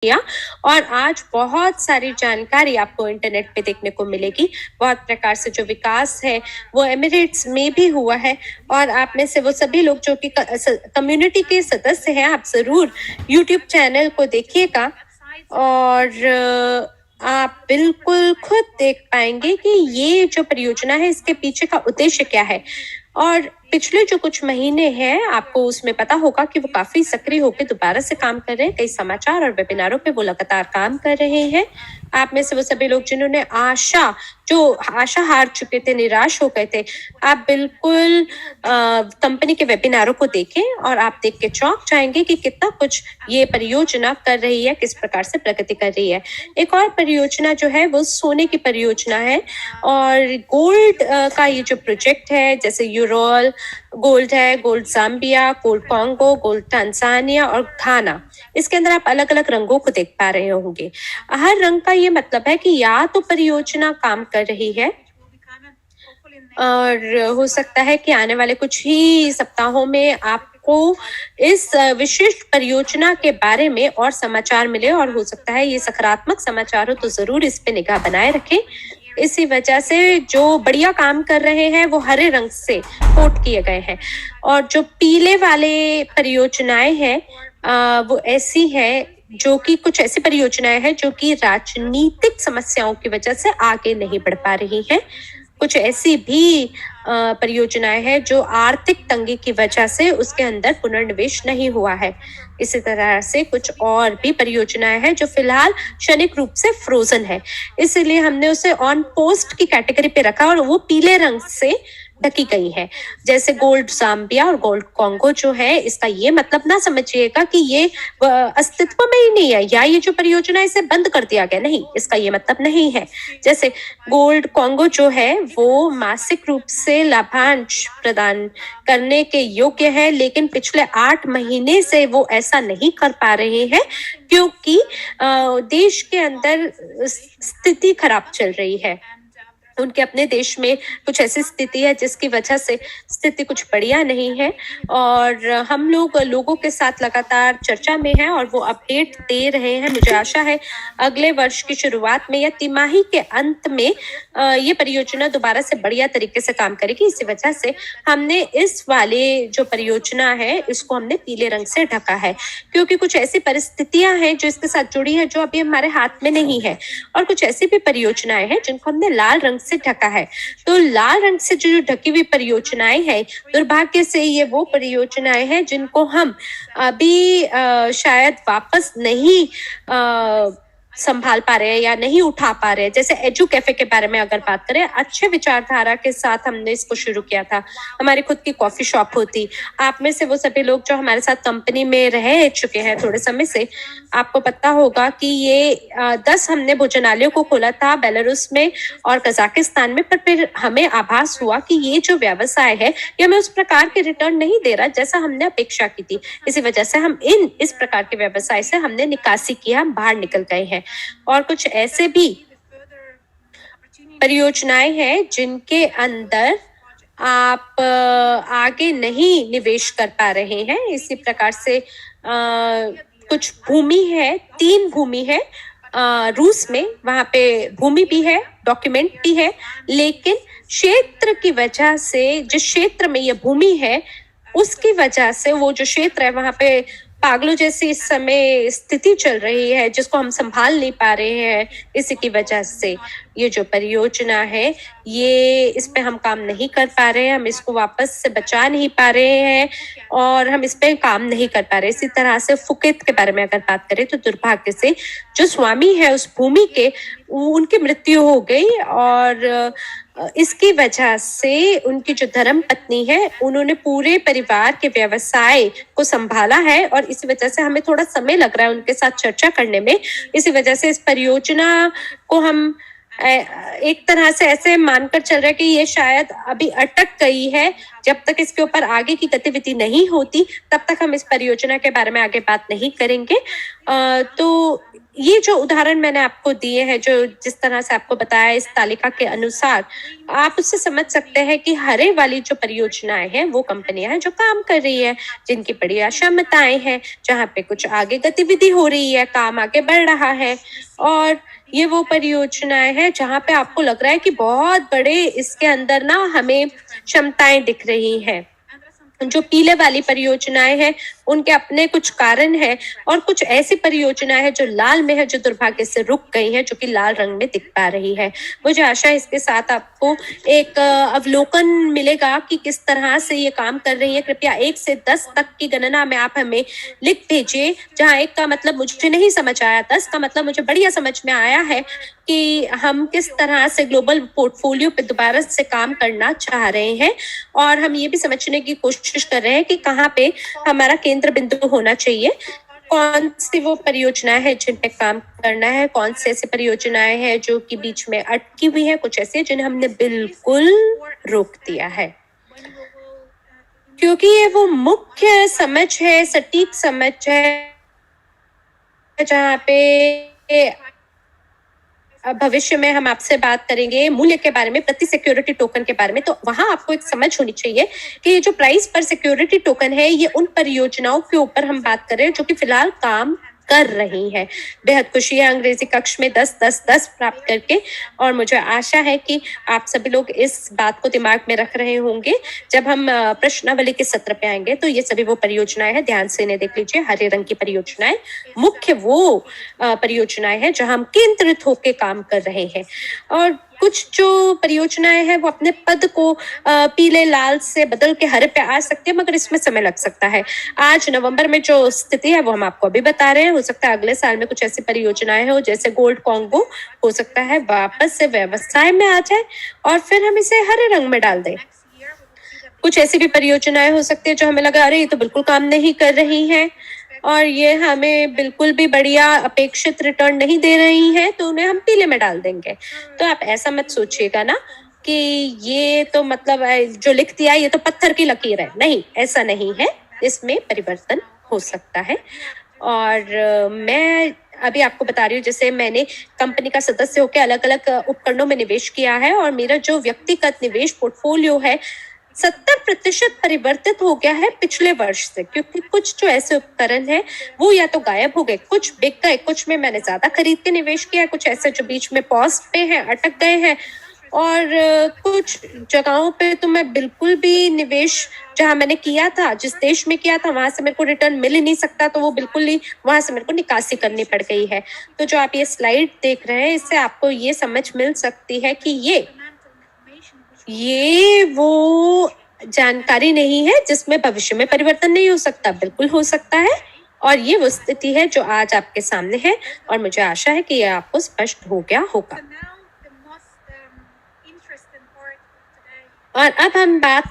किया और आज बहुत सारी जानकारी आपको इंटरनेट पे देखने को मिलेगी। बहुत प्रकार से जो विकास है वो एमिरेट्स में भी हुआ है और आप में से वो सभी लोग जो कि कम्युनिटी के सदस्य हैं, आप ज़रूर यूट्यूब चैनल को देखिएगा और आप बिल्कुल खुद देख पाएंगे कि ये जो परियोजना है इसके पीछे का उद्देश्य क्या है। और पिछले जो कुछ महीने हैं आपको उसमें पता होगा कि वो काफी सक्रिय होकर दोबारा से काम कर रहे हैं। कई समाचार और वेबिनारों पे वो लगातार काम कर रहे हैं। आप में से वो सभी लोग जिन्होंने आशा हार चुके थे, निराश हो गए थे, आप बिल्कुल कंपनी के वेबिनारों को देखें और आप देख के चौंक जाएंगे कि कितना कुछ ये परियोजना कर रही है, किस प्रकार से प्रगति कर रही है। एक और परियोजना जो है वो सोने की परियोजना है और गोल्ड का ये जो प्रोजेक्ट है, जैसे यूरोल गोल्ड है, gold Zambia, gold Congo, gold Tanzania और घाना, इसके अंदर आप अलग अलग रंगों को देख पा रहे होंगे। हर रंग का ये मतलब है कि या तो परियोजना काम कर रही है और हो सकता है कि आने वाले कुछ ही सप्ताहों में आपको इस विशिष्ट परियोजना के बारे में और समाचार मिले और हो सकता है ये सकारात्मक समाचार हो, तो जरूर इस पे निगाह बनाए रखें। इसी वजह से जो बढ़िया काम कर रहे हैं वो हरे रंग से कोट किए गए हैं और जो पीले वाले परियोजनाएं हैं वो ऐसी है जो कि कुछ ऐसी परियोजनाएं हैं जो कि राजनीतिक समस्याओं की वजह से आगे नहीं बढ़ पा रही हैं। कुछ ऐसी भी परियोजनाएं हैं जो आर्थिक तंगी की वजह से उसके अंदर पुनर्निवेश नहीं हुआ है। इसी तरह से कुछ और भी परियोजनाएं हैं जो फिलहाल क्षणिक रूप से फ्रोजन है, इसलिए हमने उसे ऑन पोस्ट की कैटेगरी पे रखा और वो पीले रंग से ढकी गई है। जैसे गोल्ड जाम्बिया और गोल्ड कॉन्गो जो है, इसका ये मतलब ना समझिएगा कि ये अस्तित्व में ही नहीं है या ये जो परियोजना है इसे बंद कर दिया गया, नहीं, इसका ये मतलब नहीं है। जैसे गोल्ड कॉन्गो जो है वो मासिक रूप से लाभांश प्रदान करने के योग्य है, लेकिन पिछले 8 महीने से वो ऐसा नहीं कर पा रहे हैं क्योंकि देश के अंदर स्थिति खराब चल रही है। उनके अपने देश में कुछ ऐसी स्थिति है जिसकी वजह से स्थिति कुछ बढ़िया नहीं है और हम लोगों के साथ लगातार चर्चा में हैं और वो अपडेट दे रहे हैं। मुझे आशा है अगले वर्ष की शुरुआत में या तिमाही के अंत में ये परियोजना दोबारा से बढ़िया तरीके से काम करेगी। इसी वजह से हमने इस वाले जो परियोजना है इसको हमने पीले रंग से ढका है क्योंकि कुछ ऐसी परिस्थितियां हैं जो इसके साथ जुड़ी है जो अभी हमारे हाथ में नहीं है और कुछ ऐसी भी परियोजनाएं हैं जिनको हमने लाल रंग से ढका है। तो लाल रंग से जो ढकी हुई परियोजनाएं हैं, दुर्भाग्य से ये वो परियोजनाएं हैं जिनको हम अभी शायद वापस नहीं संभाल पा रहे हैं या नहीं उठा पा रहे हैं। जैसे एजू कैफे के बारे में अगर बात करें, अच्छे विचारधारा के साथ हमने इसको शुरू किया था। हमारी खुद की कॉफी शॉप होती। आप में से वो सभी लोग जो हमारे साथ कंपनी में रह चुके हैं थोड़े समय से, आपको पता होगा कि ये 10 हमने भोजनालयों को खोला था बेलारूस में और कजाकिस्तान में, पर फिर हमें आभास हुआ कि ये जो व्यवसाय है ये हमें उस प्रकार के रिटर्न नहीं दे रहा जैसा हमने अपेक्षा की थी। इसी वजह से हम इस प्रकार के व्यवसाय से हमने निकासी किया, हम बाहर निकल गए हैं। और कुछ ऐसे भी परियोजनाएं हैं जिनके अंदर आप आगे नहीं निवेश कर पा रहे हैं। इसी प्रकार से कुछ भूमि है, 3 भूमि है रूस में, वहां पे भूमि भी है, डॉक्यूमेंट भी है, लेकिन क्षेत्र की वजह से, जिस क्षेत्र में यह भूमि है उसकी वजह से वो जो क्षेत्र है वहां पे पागलों जैसी इस समय स्थिति चल रही है जिसको हम संभाल नहीं पा रहे हैं। इसी की वजह से ये जो परियोजना है ये इस पे हम काम नहीं कर पा रहे हैं, हम इसको वापस से बचा नहीं पा रहे हैं और हम इस पे काम नहीं कर पा रहे। इसी तरह से फुकेत के बारे में अगर बात करें तो दुर्भाग्य से जो स्वामी है उस भूमि के, उनकी मृत्यु हो गई और इसकी वजह से उनकी जो धर्म पत्नी है उन्होंने पूरे परिवार के व्यवसाय को संभाला है और इस वजह से हमें थोड़ा समय लग रहा है उनके साथ चर्चा करने में। इसी वजह से इस परियोजना को हम एक तरह से ऐसे मानकर चल रहे हैं कि ये शायद अभी अटक गई है। जब तक इसके ऊपर आगे की गतिविधि नहीं होती तब तक हम इस परियोजना के बारे में आगे बात नहीं करेंगे। तो ये जो उदाहरण मैंने आपको दिए हैं, जो जिस तरह से आपको बताया इस तालिका के अनुसार, आप उससे समझ सकते हैं कि हरे वाली जो परियोजनाएँ हैं, वो कंपनियाँ हैं जो काम कर रही है, जिनकी बढ़िया क्षमताएँ हैं, जहाँ पे कुछ आगे गतिविधि हो रही है, काम आगे बढ़ रहा है। और ये वो परियोजनाएँ हैं जहाँ पे आपको लग रहा है कि बहुत बड़े इसके अंदर ना हमें क्षमताएँ दिख रही हैं। जो पीले वाली परियोजनाएँ हैं, उनके अपने कुछ कारण हैं, और कुछ ऐसी परियोजनाएँ हैं जो लाल में है, जो दुर्भाग्य से रुक गई हैं, जो कि लाल रंग में दिख पा रही है। मुझे आशा है इसके साथ आपको एक अवलोकन मिलेगा कि किस तरह से ये काम कर रही है। कृपया 1 से 10 तक की गणना में आप हमें लिख भेजिए, जहाँ 1 का मतलब मुझे नहीं समझ आया, 10 का मतलब मुझे बढ़िया समझ में आया है कि हम किस तरह से ग्लोबल पोर्टफोलियो पे दोबारा से काम करना चाह रहे हैं, और हम ये भी समझने की कोशिश कर रहे हैं कि कहाँ पे हमारा केंद्र बिंदु होना चाहिए। कौन-सी वो परियोजनाएँ हैं जिन पे काम करना है, कौन से ऐसी परियोजनाएँ हैं जो कि बीच में अटकी हुई हैं, कुछ ऐसी हैं जिन्हें हमने बिल्कुल रोक दिया है। क्योंकि ये वो मुख्य समझ है, सटीक समझ है, जहाँ पे भविष्य में हम आपसे बात करेंगे मूल्य के बारे में, प्रति सिक्योरिटी टोकन के बारे में। तो वहाँ आपको एक समझ होनी चाहिए कि ये जो प्राइस पर सिक्योरिटी टोकन है, ये उन परियोजनाओं के ऊपर हम बात कर रहे हैं जो कि फिलहाल काम कर रही हैं। बेहद खुशी है अंग्रेजी कक्ष में 10-10-10 प्राप्त करके, और मुझे आशा है कि आप सभी लोग इस बात को दिमाग में रख रहे होंगे जब हम प्रश्नावली के सत्र पे आएंगे। तो ये सभी वो परियोजनाएं हैं, ध्यान से इन्हें देख लीजिए। हरे रंग की परियोजनाएं मुख्य वो परियोजनाएं हैं जहां हम केंद्रित होकर काम कर रहे हैं, और कुछ जो परियोजनाएं हैं वो अपने पद को पीले लाल से बदल के हरे पे आ सकती है, मगर इसमें समय लग सकता है। आज नवंबर में जो स्थिति है वो हम आपको अभी बता रहे हैं। हो सकता है अगले साल में कुछ ऐसी परियोजनाएं हो, जैसे गोल्ड कॉन्गो हो सकता है वापस से व्यवसाय में आ जाए, और फिर हम इसे हरे रंग में डाल दें। कुछ ऐसी भी परियोजनाएं हो सकती है जो हमें लगा अरे ये तो बिल्कुल काम नहीं कर रही हैं, और ये हमें बिल्कुल भी बढ़िया अपेक्षित रिटर्न नहीं दे रही हैं, तो उन्हें हम पीले में डाल देंगे। तो आप ऐसा मत सोचिएगा ना कि ये तो मतलब जो लिख दिया ये तो पत्थर की लकीर है। नहीं, ऐसा नहीं है, इसमें परिवर्तन हो सकता है। और मैं अभी आपको बता रही हूँ, जैसे मैंने कंपनी का सदस्य होकर अलग-अलग उपकरणों में निवेश किया है, और मेरा जो व्यक्तिगत निवेश पोर्टफोलियो है 70% परिवर्तित हो गया है पिछले वर्ष से, क्योंकि कुछ जो ऐसे उपकरण हैं वो या तो गायब हो गए, कुछ बिक गए, कुछ में मैंने ज्यादा खरीद के निवेश किया है, कुछ ऐसे जो बीच में पॉज पे हैं, अटक गए हैं, और कुछ जगहों पे तो मैं बिल्कुल भी निवेश जहां मैंने किया था, जिस देश में किया था, वहां से मेरे को रिटर्न मिल ही नहीं सकता, तो वो बिल्कुल ही वहां से मेरे को निकासी करनी पड़ गई है। तो जो आप ये स्लाइड देख रहे हैं, इससे आपको ये समझ मिल सकती है कि ये वो जानकारी नहीं है जिसमें भविष्य में परिवर्तन नहीं हो सकता, बिल्कुल हो सकता है, और ये वो स्थिति है जो आज आपके सामने है, और मुझे आशा है कि ये आपको स्पष्ट हो गया होगा। और अब हम बात